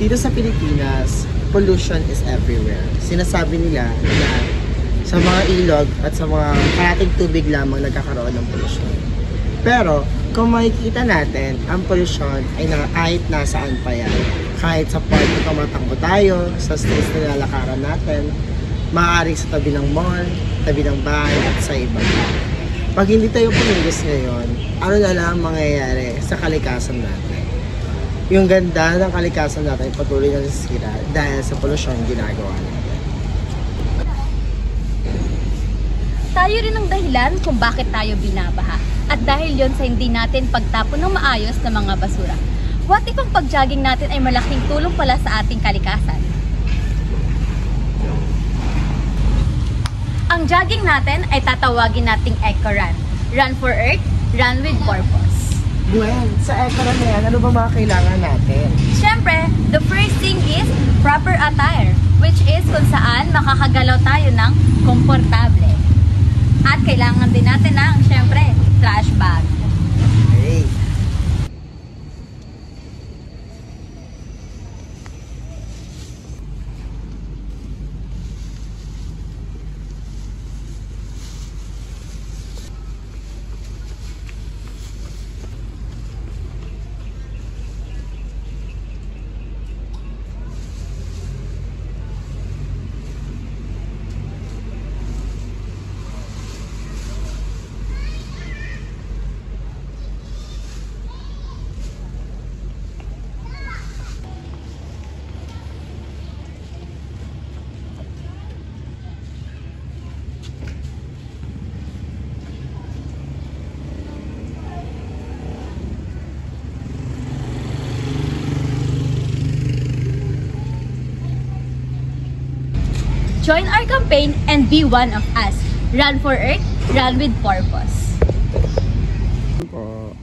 dito sa Pilipinas, pollution is everywhere. Sinasabi nila na sa mga ilog at sa mga parating tubig lamang nagkakaroon ng pollution. Pero, kung makikita natin, ang pollution ay kahit nasaan pa yan. Kahit sa park na tumatakbo tayo, sa streets na nilalakaran natin, maaaring sa tabi ng mall, tabi ng bahay at sa iba. Pag hindi tayo pumigis ngayon, ano na lang ang mangyayari sa kalikasan natin? Yung ganda ng kalikasan natin patuloy na nasisira dahil sa polusyon ginagawa natin. Tayo rin ang dahilan kung bakit tayo binabaha. At dahil yon sa hindi natin pagtapon ng maayos na mga basura. What if ang pag-jogging natin ay malaking tulong pala sa ating kalikasan? Ang jogging natin ay tatawagin nating Eco-Run. Run for Earth, run with purpose. Gwen, sa Eco-Run na yan, ano ba mga kailangan natin? Siyempre, the first thing is proper attire, which is kung saan makakagalaw tayo ng komportable. At kailangan din natin ng, siyempre, trash bag. Okay. Join our campaign and be one of us. Run for Earth, run with purpose. Po.